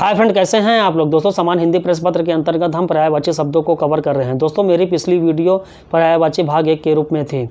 Hi friend, कैसे हैं आप लोग। दोस्तों, समान हिंदी प्रेस पत्र के अंतर्गत हम पर्यायवाची शब्दों को कवर कर रहे हैं। दोस्तों, मेरी पिछली वीडियो पर्यायवाची भाग 1 के रूप में थी।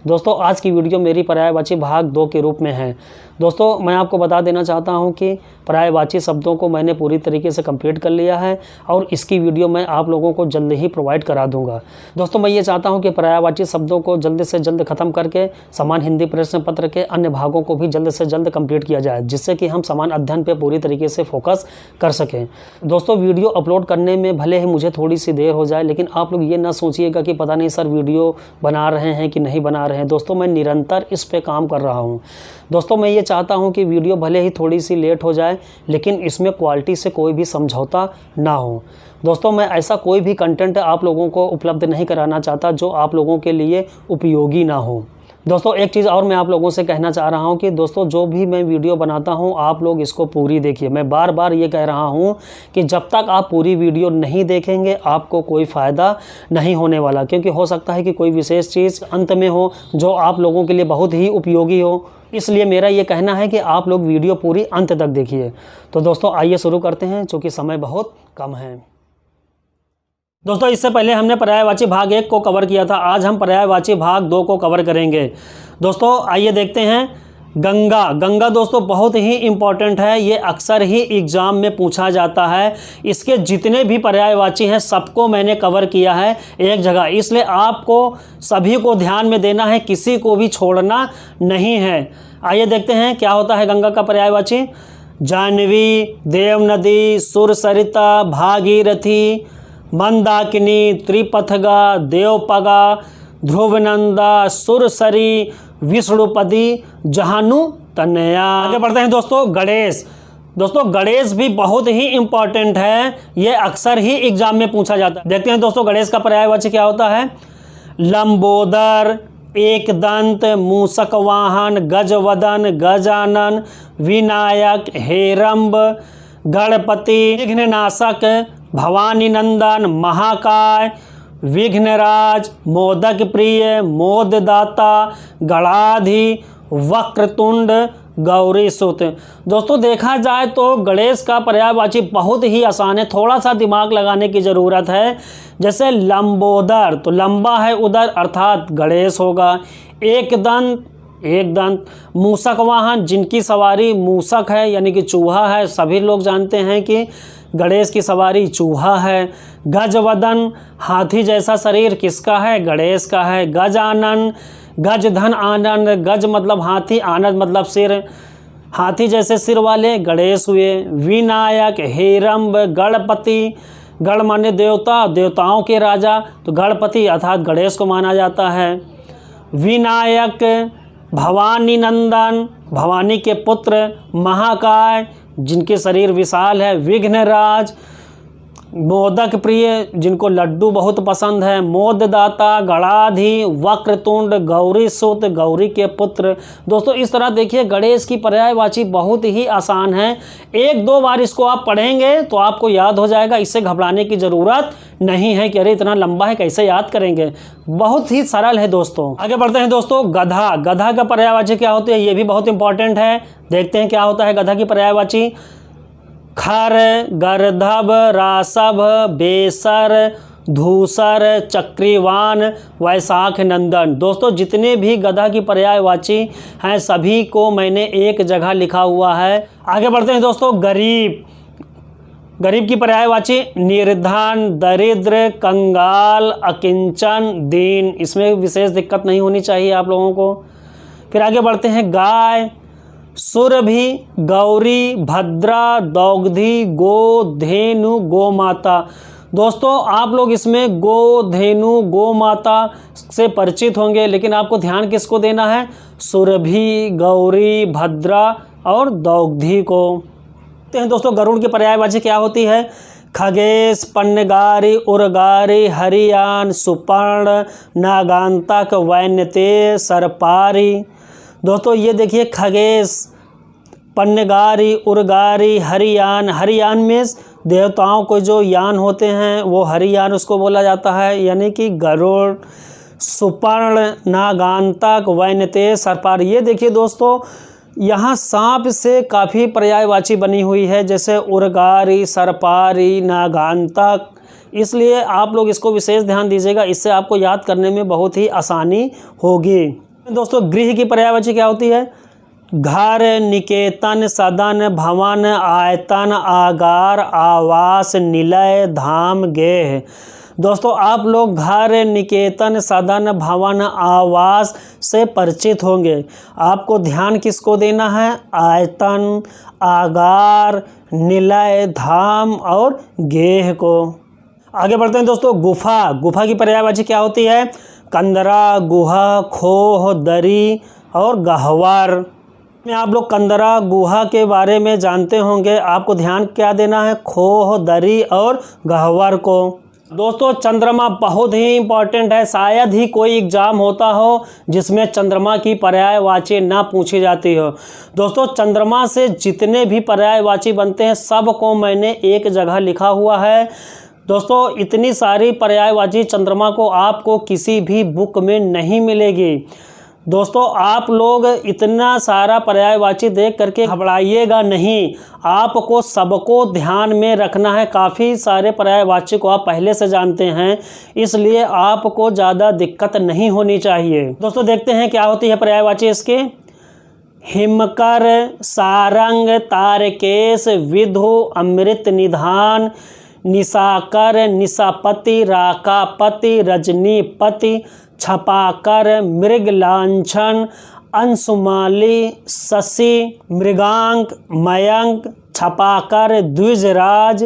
दोस्तों, आज की वीडियो मेरी पर्यायवाची भाग 2 के रूप में है। दोस्तों, मैं आपको बता देना चाहता हूं कि पर्यायवाची शब्दों को मैंने पूरी तरीके से कंप्लीट कर लिया है और इसकी वीडियो मैं आप लोगों को जल्द ही प्रोवाइड करा दूंगा। दोस्तों, मैं ये चाहता हूं कि पर्यायवाची शब्दों को जल्द से जल्द ख़त्म करके समान हिंदी प्रश्न पत्र के अन्य भागों को भी जल्द से जल्द कंप्लीट किया जाए, जिससे कि हम समान अध्ययन पर पूरी तरीके से फोकस कर सकें। दोस्तों, वीडियो अपलोड करने में भले ही मुझे थोड़ी सी देर हो जाए, लेकिन आप लोग ये ना सोचिएगा कि पता नहीं सर वीडियो बना रहे हैं कि नहीं बना रहे हैं। दोस्तों, मैं निरंतर इस पे काम कर रहा हूं। दोस्तों, मैं ये चाहता हूं कि वीडियो भले ही थोड़ी सी लेट हो जाए, लेकिन इसमें क्वालिटी से कोई भी समझौता ना हो। दोस्तों, मैं ऐसा कोई भी कंटेंट आप लोगों को उपलब्ध नहीं कराना चाहता जो आप लोगों के लिए उपयोगी ना हो। दोस्तों, एक चीज़ और मैं आप लोगों से कहना चाह रहा हूं कि दोस्तों, जो भी मैं वीडियो बनाता हूं आप लोग इसको पूरी देखिए। मैं बार बार ये कह रहा हूं कि जब तक आप पूरी वीडियो नहीं देखेंगे आपको कोई फ़ायदा नहीं होने वाला, क्योंकि हो सकता है कि कोई विशेष चीज़ अंत में हो जो आप लोगों के लिए बहुत ही उपयोगी हो। इसलिए मेरा ये कहना है कि आप लोग वीडियो पूरी अंत तक देखिए। तो दोस्तों, आइए शुरू करते हैं, चूँकि समय बहुत कम है। दोस्तों, इससे पहले हमने पर्यायवाची भाग 1 को कवर किया था। आज हम पर्यायवाची भाग 2 को कवर करेंगे। दोस्तों, आइए देखते हैं। गंगा। गंगा दोस्तों बहुत ही इम्पॉर्टेंट है, ये अक्सर ही एग्ज़ाम में पूछा जाता है। इसके जितने भी पर्यायवाची हैं सबको मैंने कवर किया है एक जगह, इसलिए आपको सभी को ध्यान में देना है, किसी को भी छोड़ना नहीं है। आइए देखते हैं क्या होता है गंगा का पर्यायवाची। जाह्नवी, देवनदी, सुरसरिता, भागीरथी, मंदाकिनी, त्रिपथगा, देवपगा, ध्रुवनंदा, सुरसरी, विष्णुपदी, जहानु तनया। आगे बढ़ते हैं दोस्तों। गणेश। दोस्तों, गणेश भी बहुत ही इंपॉर्टेंट है, ये अक्सर ही एग्जाम में पूछा जाता है। देखते हैं दोस्तों गणेश का पर्यायवाची क्या होता है। लंबोदर, एकदंत, मूषक वाहन, गजवदन, गजानन, विनायक, हेरंब, गणपति, विघ्ननाशक, भवानी नंदन, महाकाय, विघ्नराज, मोदक प्रिय, मोददाता, गणाधि, वक्रतुंड, गौरी सुत। दोस्तों, देखा जाए तो गणेश का पर्यायवाची बहुत ही आसान है, थोड़ा सा दिमाग लगाने की ज़रूरत है। जैसे लंबोदर तो लंबा है उदर अर्थात गणेश होगा। एकदंत, एकदंत। मूषक वाहन, जिनकी सवारी मूषक है यानी कि चूहा है, सभी लोग जानते हैं कि गणेश की सवारी चूहा है। गजवदन, हाथी जैसा शरीर, किसका है? गणेश का है। गजानन, गज धन आनंद, गज मतलब हाथी, आनंद मतलब सिर, हाथी जैसे सिर वाले गणेश हुए। विनायक, हेरंब, गणपति, गण माने देवता, देवताओं के राजा, तो गणपति अर्थात गणेश को माना जाता है। विनायक, भवानी नंदन, भवानी के पुत्र। महाकाय, जिनके शरीर विशाल है। विघ्नराज, मोदक प्रिय, जिनको लड्डू बहुत पसंद है। मोददाता, गणाधि, वक्रतुंड, गौरी सुत, गौरी के पुत्र। दोस्तों, इस तरह देखिए गणेश की पर्यायवाची बहुत ही आसान है। 1-2 बार इसको आप पढ़ेंगे तो आपको याद हो जाएगा, इससे घबराने की ज़रूरत नहीं है कि अरे इतना लंबा है कैसे याद करेंगे, बहुत ही सरल है दोस्तों। आगे बढ़ते हैं दोस्तों। गधा। गधा का पर्यायवाची क्या होती है, ये भी बहुत इंपॉर्टेंट है। देखते हैं क्या होता है गधा की पर्यायवाची। खर, गर्दभ, रासभ, बेसर, धूसर, चक्रीवान, वैशाख नंदन। दोस्तों, जितने भी गधा की पर्यायवाची हैं सभी को मैंने एक जगह लिखा हुआ है। आगे बढ़ते हैं दोस्तों। गरीब। गरीब की पर्यायवाची निर्धन, दरिद्र, कंगाल, अकिंचन, दीन। इसमें विशेष दिक्कत नहीं होनी चाहिए आप लोगों को। फिर आगे बढ़ते हैं। गाय, सुरभि, गौरी, भद्रा, दौग्धी, गो, धेनु, गो माता। दोस्तों, आप लोग इसमें गो, धेनु, गो माता से परिचित होंगे, लेकिन आपको ध्यान किसको देना है? सुरभि, गौरी, भद्रा और दौग्धी को। दोस्तों, गरुड़ की पर्यायवाची क्या होती है। खगेश, पन्नगारी, उर्गारी, हरियान, सुपर्ण, नागांतक, वैन्यते, सरपारी। दोस्तों, ये देखिए खगेश, पन्नगारी, उर्गारी, हरियान। हरियान में देवताओं को जो यान होते हैं वो हरियान उसको बोला जाता है, यानी कि गरुड़। सुपर्ण, नागांतक, वैन्यते, सरपार। ये देखिए दोस्तों यहाँ सांप से काफ़ी पर्यायवाची बनी हुई है, जैसे उर्गारी, सर्पारी, नागांतक। इसलिए आप लोग इसको विशेष ध्यान दीजिएगा, इससे आपको याद करने में बहुत ही आसानी होगी। दोस्तों गृह की पर्यायवाची क्या होती है? घर, निकेतन, सदन, भवन, आयतन, आगार, आवास, निलय, धाम, गेह। दोस्तों आप लोग घर, निकेतन, सदन, भवन, आवास से परिचित होंगे। आपको ध्यान किसको देना है? आयतन, आगार, निलय, धाम और गेह को। आगे बढ़ते हैं दोस्तों। गुफा की पर्यायवाची क्या होती है? कंदरा, गुहा, खोह, दरी और गहवर। में आप लोग कंदरा, गुहा के बारे में जानते होंगे। आपको ध्यान क्या देना है? खोह, दरी और गहवर को। दोस्तों चंद्रमा बहुत ही इम्पॉर्टेंट है। शायद ही कोई एग्जाम होता हो जिसमें चंद्रमा की पर्यायवाची ना पूछी जाती हो। दोस्तों चंद्रमा से जितने भी पर्यायवाची बनते हैं सबको मैंने एक जगह लिखा हुआ है। दोस्तों इतनी सारी पर्यायवाची चंद्रमा को आपको किसी भी बुक में नहीं मिलेगी। दोस्तों आप लोग इतना सारा पर्यायवाची देख करके घबराइएगा नहीं, आपको सबको ध्यान में रखना है। काफ़ी सारे पर्यायवाची को आप पहले से जानते हैं, इसलिए आपको ज़्यादा दिक्कत नहीं होनी चाहिए। दोस्तों देखते हैं क्या होती है पर्यायवाची इसके। हिमकर, सारंग, तारकेश, विधु, अमृत निधान, निशाकर, निशापति, राकापति, रजनीपति, छपाकर, मृग लांछन, अंशुमाली, शशि, मृगांक, मयंक, छपाकर, द्विजराज,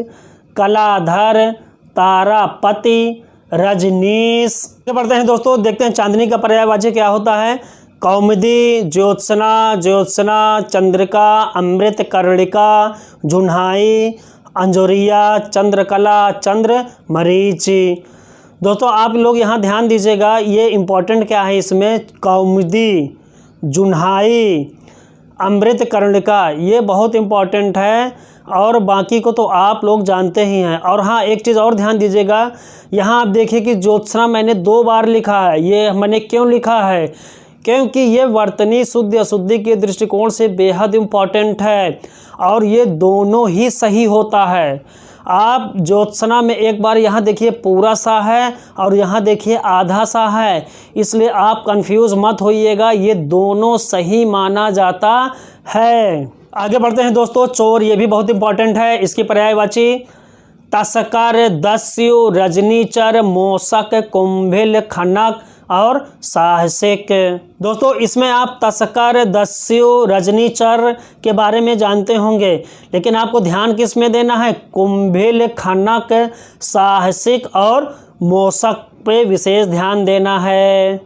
कलाधर, तारापति, रजनीश। बढ़ते हैं दोस्तों, देखते हैं चांदनी का पर्यायवाची क्या होता है। कौमुदी, ज्योत्सना, ज्योत्सना, चंद्रिका, अमृत कर्णिका, जुन्हाई, अंजोरिया, चंद्रकला, चंद्र मरीचि। दोस्तों आप लोग यहाँ ध्यान दीजिएगा, ये इम्पोर्टेंट क्या है इसमें। कौमुदी, जुन्हाई, अमृत कर्णिका ये बहुत इम्पोर्टेंट है, और बाकी को तो आप लोग जानते ही हैं। और हाँ एक चीज़ और ध्यान दीजिएगा, यहाँ आप देखिए कि ज्योत्सना मैंने 2 बार लिखा है। ये मैंने क्यों लिखा है? क्योंकि ये वर्तनी शुद्ध अशुद्धि के दृष्टिकोण से बेहद इम्पॉर्टेंट है, और ये दोनों ही सही होता है। आप ज्योत्सना में एक बार यहाँ देखिए पूरा सा है और यहाँ देखिए आधा सा है, इसलिए आप कंफ्यूज मत होइएगा, ये दोनों सही माना जाता है। आगे बढ़ते हैं दोस्तों। चोर ये भी बहुत इम्पॉर्टेंट है। इसकी पर्यायवाची तस्कर, दस्यु, रजनीचर, मोसक, कुंभिल, खनक और साहसिक। दोस्तों इसमें आप तस्कर, दस्यु, रजनीचर के बारे में जानते होंगे, लेकिन आपको ध्यान किस में देना है? कुंभिल, खनक, साहसिक और मोसक पे विशेष ध्यान देना है।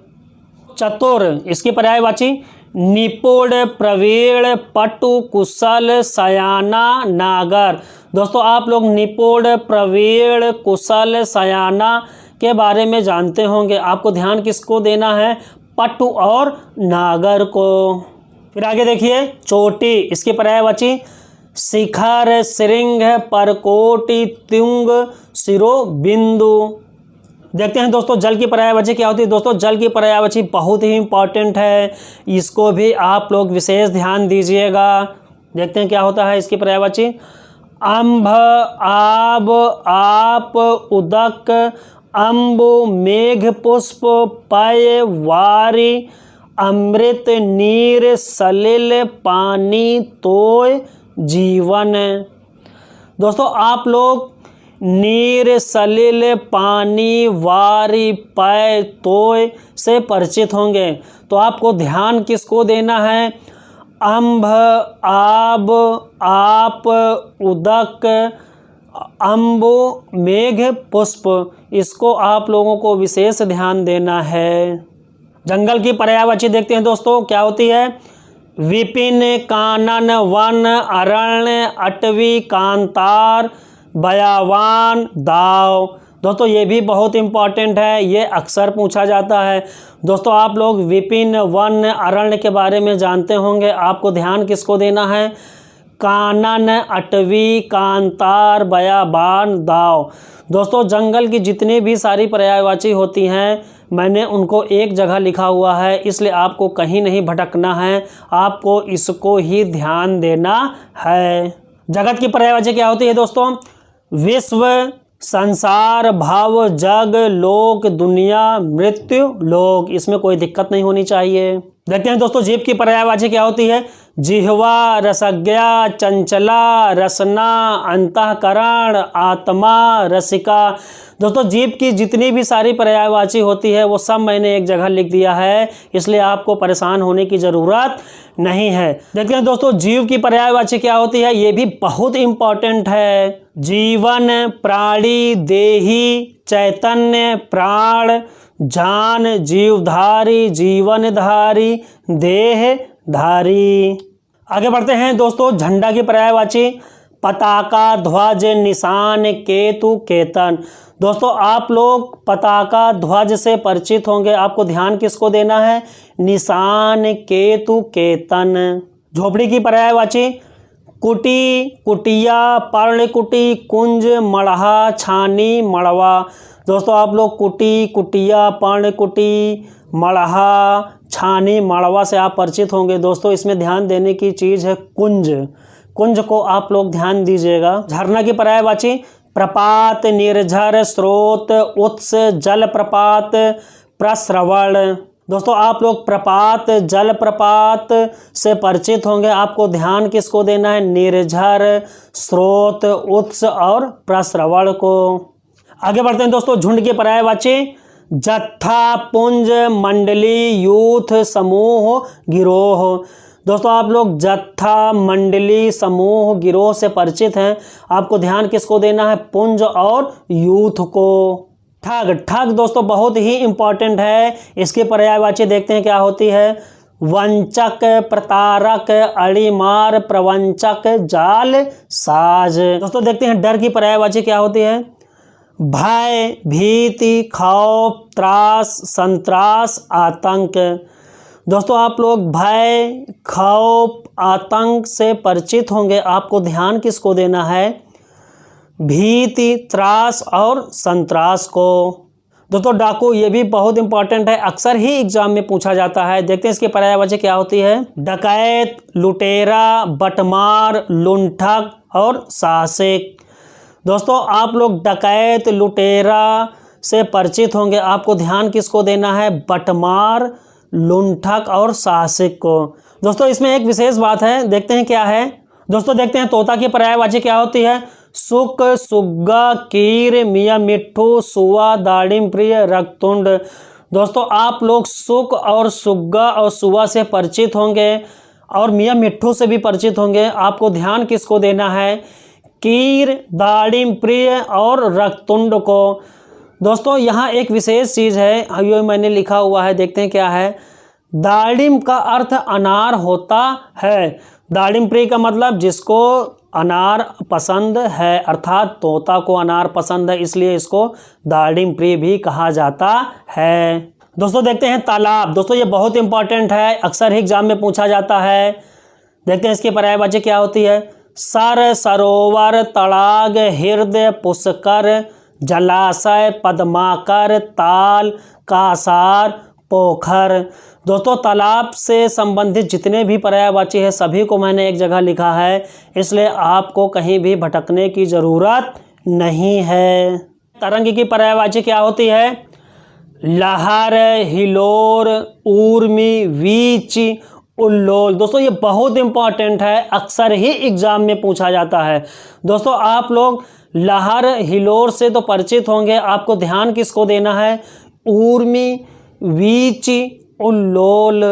चतुर इसकी पर्यायवाची निपुण, प्रवीण, पटु, कुशल, सयाना, नागर। दोस्तों आप लोग निपुण, प्रवीण, कुशल, सयाना के बारे में जानते होंगे। आपको ध्यान किसको देना है? पटु और नागर को। फिर आगे देखिए चोटी इसकी पर्यायवाची शिखर, श्रृंग, परकोटि, तुंग, शिरोबिंदु। देखते हैं दोस्तों जल की पर्यायवाची क्या होती है। दोस्तों जल की पर्यायवाची बहुत ही इम्पॉर्टेंट है, इसको भी आप लोग विशेष ध्यान दीजिएगा। देखते हैं क्या होता है इसकी पर्यायवाची। अम्भ, आब, आप, उदक, अम्बु, मेघ, पुष्प, पय, वारी, अमृत, नीर, सलिल, पानी, तोय, जीवन। दोस्तों आप लोग नीर, सलिल, पानी, वारी, पय, तोय से परिचित होंगे, तो आपको ध्यान किसको देना है? अम्भ, आब, आप, उदक, अम्बु, मेघ, पुष्प, इसको आप लोगों को विशेष ध्यान देना है। जंगल की पर्यायवाची देखते हैं दोस्तों क्या होती है। विपिन, कानन, वन, अरण्य, अटवी, कांतार, बयावान, दाव। दोस्तों ये भी बहुत इम्पॉर्टेंट है, ये अक्सर पूछा जाता है। दोस्तों आप लोग विपिन, वन, अरण्य के बारे में जानते होंगे, आपको ध्यान किसको देना है? कानन, अटवी, कांतार, बयाबान, दाव। दोस्तों जंगल की जितनी भी सारी पर्यायवाची होती हैं मैंने उनको एक जगह लिखा हुआ है, इसलिए आपको कहीं नहीं भटकना है, आपको इसको ही ध्यान देना है। जगत की पर्यायवाची क्या होती है दोस्तों? विश्व, संसार, भव, जग, लोक, दुनिया, मृत्यु, लोक। इसमें कोई दिक्कत नहीं होनी चाहिए। देखते हैं दोस्तों जीव की पर्यायवाची क्या होती है। जिह्वा, रसज्ञा, चंचला, रसना, अंतःकरण, आत्मा, रसिका। दोस्तों जीव की जितनी भी सारी पर्यायवाची होती है वो सब मैंने एक जगह लिख दिया है, इसलिए आपको परेशान होने की ज़रूरत नहीं है। देखते हैं दोस्तों जीव की पर्यायवाची क्या होती है, ये भी बहुत इम्पॉर्टेंट है। जीवन, प्राणी, देही, चैतन्य, प्राण, जान, जीवधारी, जीवनधारी, देहधारी। आगे बढ़ते हैं दोस्तों झंडा की पर्यायवाची। पताका, ध्वज, निशान, केतु, केतन। दोस्तों आप लोग पताका, ध्वज से परिचित होंगे, आपको ध्यान किसको देना है? निशान, केतु, केतन। झोपड़ी की पर्यायवाची। कुटी, कुटिया, पर्णकुटी, कुंज, मड़हा, छानी, मड़वा। दोस्तों आप लोग कुटी, कुटिया, पर्णकुटी, मड़हा, छानी, मड़वा से आप परिचित होंगे। दोस्तों इसमें ध्यान देने की चीज़ है कुंज। कुंज को आप लोग ध्यान दीजिएगा। झरना की पर्यायवाची। प्रपात, निर्झर, स्रोत, उत्स, जलप्रपात, प्रस्रवण। दोस्तों आप लोग प्रपात, जलप्रपात से परिचित होंगे, आपको ध्यान किसको देना है? निर्झर, स्रोत, उत्स और प्रस्रवण को। आगे बढ़ते हैं दोस्तों झुंड की पर्यायवाची। जत्था, पुंज, मंडली, यूथ, समूह, गिरोह। दोस्तों आप लोग जत्था, मंडली, समूह, गिरोह से परिचित हैं, आपको ध्यान किसको देना है? पुंज और यूथ को। ठग, ठग दोस्तों बहुत ही इंपॉर्टेंट है, इसकी पर्यायवाची देखते हैं क्या होती है। वंचक, प्रतारक, अड़ीमार, प्रवंचक, जाल साज। दोस्तों देखते हैं डर की पर्यायवाची क्या होती है। भय, भीति, खौफ, त्रास, संत्रास, आतंक। दोस्तों आप लोग भय, खौफ, आतंक से परिचित होंगे, आपको ध्यान किसको देना है? भीति, त्रास और संत्रास को। दोस्तों डाकू ये भी बहुत इंपॉर्टेंट है, अक्सर ही एग्जाम में पूछा जाता है। देखते हैं इसकी पर्यायवाची क्या होती है। डकैत, लुटेरा, बटमार, लुंठक और साहसिक। दोस्तों आप लोग डकैत, लुटेरा से परिचित होंगे, आपको ध्यान किसको देना है? बटमार, लुंठक और साहसिक को। दोस्तों इसमें एक विशेष बात है, देखते हैं क्या है। दोस्तों देखते हैं तोता की पर्यायवाची क्या होती है। सुक, सुग्गा, कीर, मियाँ मिट्ठू, सुआ, दाड़िम प्रिय, रक्तुंड। दोस्तों आप लोग सुक और सुग्गा और सुआ से परिचित होंगे और मियाँ मिट्ठू से भी परिचित होंगे, आपको ध्यान किसको देना है? कीर, दाड़िम प्रिय और रक्तुंड को। दोस्तों यहाँ एक विशेष चीज़ है, ये मैंने लिखा हुआ है, देखते हैं क्या है। दाड़िम का अर्थ अनार होता है। दाड़िम प्रिय का मतलब जिसको अनार पसंद है, अर्थात तोता को अनार पसंद है, इसलिए इसको दाड़िम प्रिय भी कहा जाता है। दोस्तों देखते हैं तालाब। दोस्तों ये बहुत इंपॉर्टेंट है, अक्सर ही एग्जाम में पूछा जाता है। देखते हैं इसकी पर्यायवाची क्या होती है। सर, सरोवर, तड़ाग, हृदय, पुष्कर, जलाशय, पद्माकर, ताल, कासार, पोखर। दोस्तों तालाब से संबंधित जितने भी पर्यायवाची है सभी को मैंने एक जगह लिखा है, इसलिए आपको कहीं भी भटकने की ज़रूरत नहीं है। तरंग की पर्यायवाची क्या होती है। लहर, हिलोर, ऊर्मी, वीच, उल्लोल। दोस्तों ये बहुत इंपॉर्टेंट है, अक्सर ही एग्जाम में पूछा जाता है। दोस्तों आप लोग लहर, हिलोर से तो परिचित होंगे, आपको ध्यान किसको देना है। ऊर्मी, वीच, उल्लोल।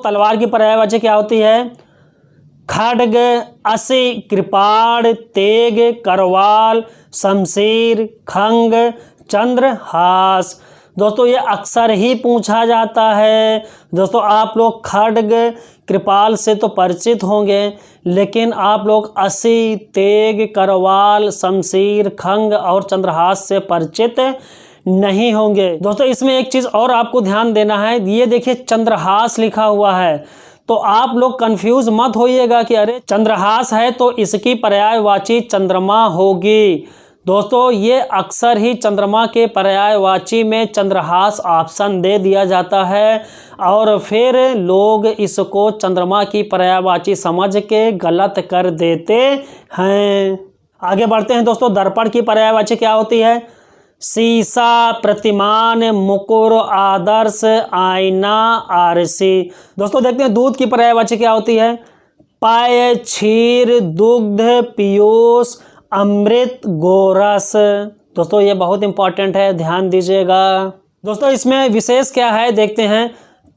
तलवार की पर्यायवाची क्या होती है। खड्ग, असी, कृपाण, तेग, करवाल, शमशीर, खंग, चंद्रहास। दोस्तों ये अक्सर ही पूछा जाता है। दोस्तों आप लोग खड्ग, कृपाल से तो परिचित होंगे, लेकिन आप लोग असी, तेग, करवाल, शमशीर, खंग और चंद्रहास से परिचित नहीं होंगे। दोस्तों इसमें एक चीज़ और आपको ध्यान देना है, ये देखिए चंद्रहास लिखा हुआ है, तो आप लोग कंफ्यूज मत होइएगा कि अरे चंद्रहास है तो इसकी पर्यायवाची चंद्रमा होगी। दोस्तों ये अक्सर ही चंद्रमा के पर्यायवाची में चंद्रहास ऑप्शन दे दिया जाता है और फिर लोग इसको चंद्रमा की पर्यायवाची समझ के गलत कर देते हैं। आगे बढ़ते हैं दोस्तों। दर्पण की पर्यायवाची क्या होती है? शीशा, प्रतिमान, मुकुर, आदर्श, आईना, आरसी। दोस्तों देखते हैं दूध की पर्यायवाची क्या होती है? पेय, क्षीर, दुग्ध, पीयूष, अमृत, गोरस। दोस्तों ये बहुत इंपॉर्टेंट है, ध्यान दीजिएगा। दोस्तों इसमें विशेष क्या है देखते हैं।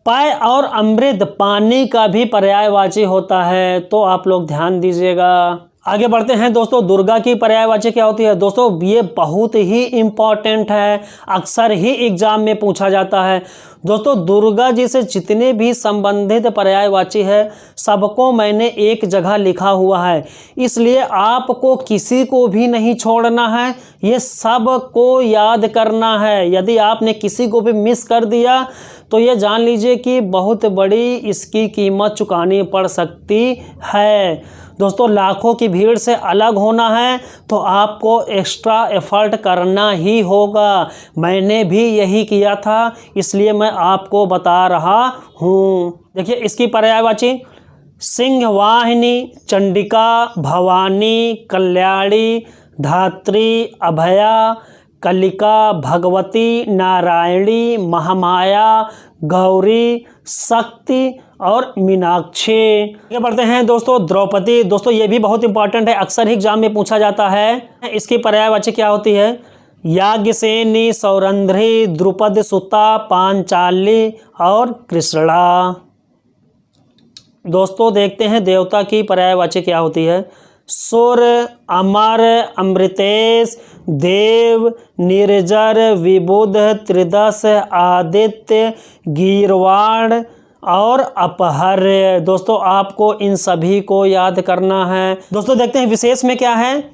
पेय और अमृत पानी का भी पर्यायवाची होता है, तो आप लोग ध्यान दीजिएगा। आगे बढ़ते हैं दोस्तों। दुर्गा की पर्यायवाची क्या होती है? दोस्तों ये बहुत ही इम्पॉर्टेंट है, अक्सर ही एग्जाम में पूछा जाता है। दोस्तों दुर्गा जी से जितने भी संबंधित पर्यायवाची है सबको मैंने एक जगह लिखा हुआ है, इसलिए आपको किसी को भी नहीं छोड़ना है, ये सब को याद करना है। यदि आपने किसी को भी मिस कर दिया तो ये जान लीजिए कि बहुत बड़ी इसकी कीमत चुकानी पड़ सकती है। दोस्तों लाखों की भीड़ से अलग होना है तो आपको एक्स्ट्रा एफर्ट करना ही होगा। मैंने भी यही किया था, इसलिए मैं आपको बता रहा हूँ। देखिए इसकी पर्यायवाची सिंहवाहिनी, चंडिका, भवानी, कल्याणी, धात्री, अभया, कलिका, भगवती, नारायणी, महामाया, गौरी, शक्ति और मीनाक्षी। आगे बढ़ते हैं दोस्तों। द्रौपदी। दोस्तों ये भी बहुत इंपॉर्टेंट है, अक्सर ही एग्जाम में पूछा जाता है। इसकी पर्यायवाची क्या होती है? याज्ञसेनी, सौरंध्री, द्रुपद सुता, पांचाली और कृष्णा। दोस्तों देखते हैं देवता की पर्यायवाची क्या होती है। सुर, अमर, अमृतेश, देव, निर्जर, विबुध, त्रिदश, आदित्य, गीरवाण और अपहर्य। दोस्तों आपको इन सभी को याद करना है। दोस्तों देखते हैं विशेष में क्या है।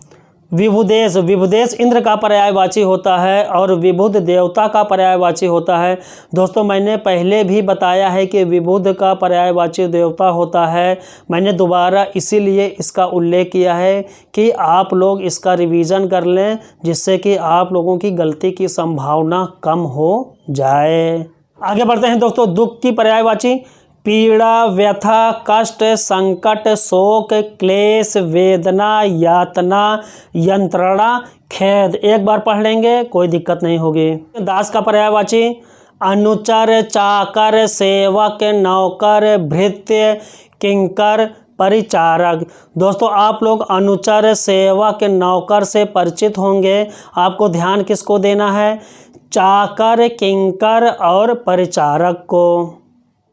विभुदेश। विभुदेश इंद्र का पर्यायवाची होता है और विबुध देवता का पर्यायवाची होता है। दोस्तों मैंने पहले भी बताया है कि विबुध का पर्यायवाची देवता होता है। मैंने दोबारा इसीलिए इसका उल्लेख किया है कि आप लोग इसका रिवीजन कर लें, जिससे कि आप लोगों की गलती की संभावना कम हो जाए। आगे बढ़ते हैं दोस्तों। दुख की पर्यायवाची पीड़ा, व्यथा, कष्ट, संकट, शोक, क्लेश, वेदना, यातना, यंत्रणा, खेद। एक बार पढ़ लेंगे, कोई दिक्कत नहीं होगी। दास का पर्यायवाची अनुचर, चाकर, सेवक, नौकर, भृत्य, किंकर, परिचारक। दोस्तों आप लोग अनुचर, सेवक, नौकर से परिचित होंगे। आपको ध्यान किसको देना है? चाकर, किंकर और परिचारक को।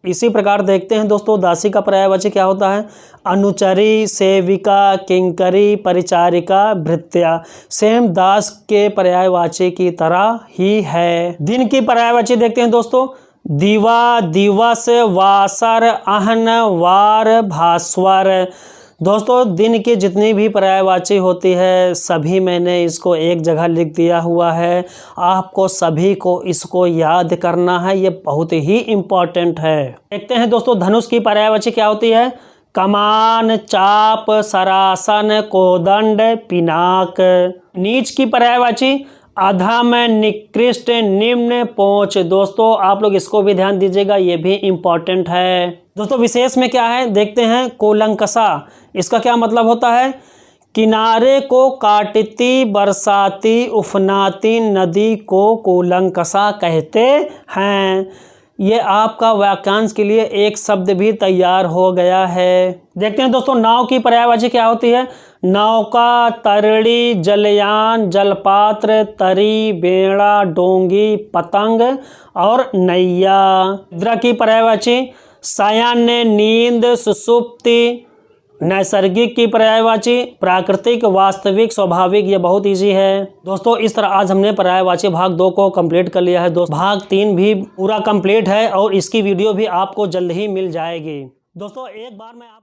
इसी प्रकार देखते हैं दोस्तों दासी का पर्यायवाची क्या होता है। अनुचरी, सेविका, किंकरी, परिचारिका, भृत्या। सेम दास के पर्यायवाची की तरह ही है। दिन की पर्यायवाची देखते हैं दोस्तों। दिवा, दिवस, वासर, अहन, वार, भास्वर। दोस्तों दिन की जितनी भी पर्यायवाची होती है सभी मैंने इसको एक जगह लिख दिया हुआ है। आपको सभी को इसको याद करना है, ये बहुत ही इम्पॉर्टेंट है। देखते हैं दोस्तों धनुष की पर्यायवाची क्या होती है। कमान, चाप, सरासन, कोदंड, पिनाक। नीच की पर्यायवाची अधम, निकृष्ट, निम्न, पोंछ। दोस्तों आप लोग इसको भी ध्यान दीजिएगा, ये भी इम्पॉर्टेंट है। दोस्तों विशेष में क्या है देखते हैं। कोलंकसा। इसका क्या मतलब होता है? किनारे को काटती, बरसाती, उफनाती नदी को कोलंकसा कहते हैं। ये आपका वाक्यांश के लिए एक शब्द भी तैयार हो गया है। देखते हैं दोस्तों नाव की पर्यायवाची क्या होती है। नौका, तरड़ी, जलयान, जलपात्र, तरी, बेड़ा, डोंगी, पतंग और नैया। निद्रा की पर्यायवाची शयन, नींद, सुषुप्ति। नैसर्गिक की पर्यायवाची प्राकृतिक, वास्तविक, स्वाभाविक। ये बहुत इजी है दोस्तों। इस तरह आज हमने पर्यायवाची भाग 2 को कंप्लीट कर लिया है दोस्तों। भाग 3 भी पूरा कंप्लीट है और इसकी वीडियो भी आपको जल्द ही मिल जाएगी दोस्तों। एक बार मैं आप